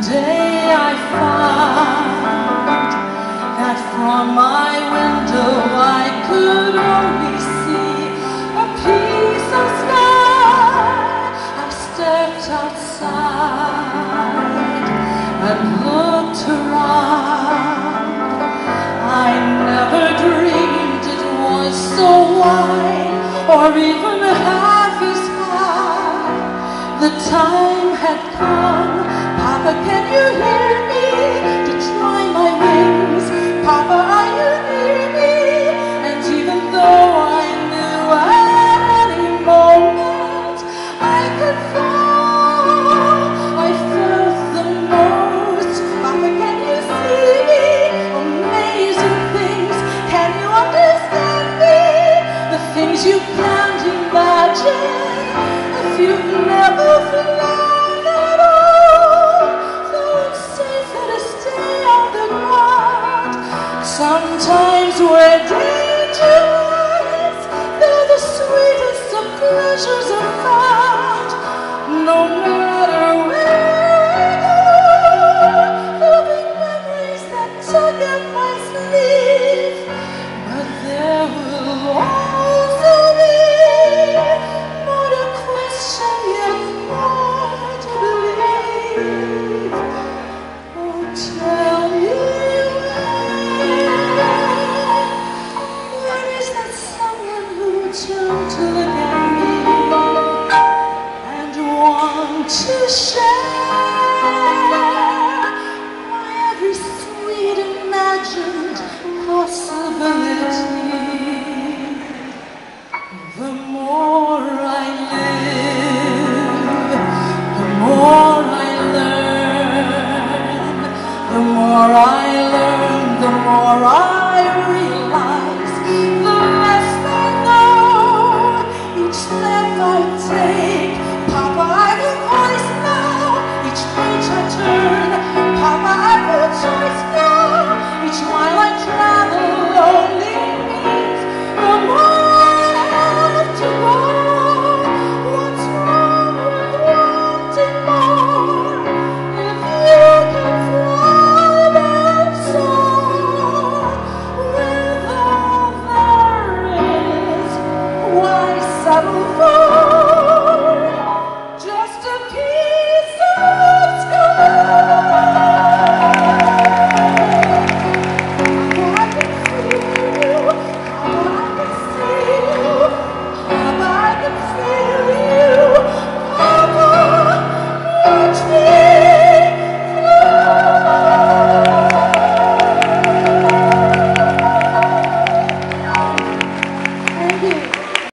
day I found that from my window I could only see a piece of sky. I stepped outside and looked around. I never dreamed it was so wide or even half as high. The time had come. Papa, can you hear me? To try my wings. Papa, are you near me? And even though I knew at any moment I could fall, I felt the most. Papa, can you see me? Amazing things. Can you understand me? The things you can't imagine if you've never flown. Sometimes where danger lies, they're the sweetest of pleasures of life.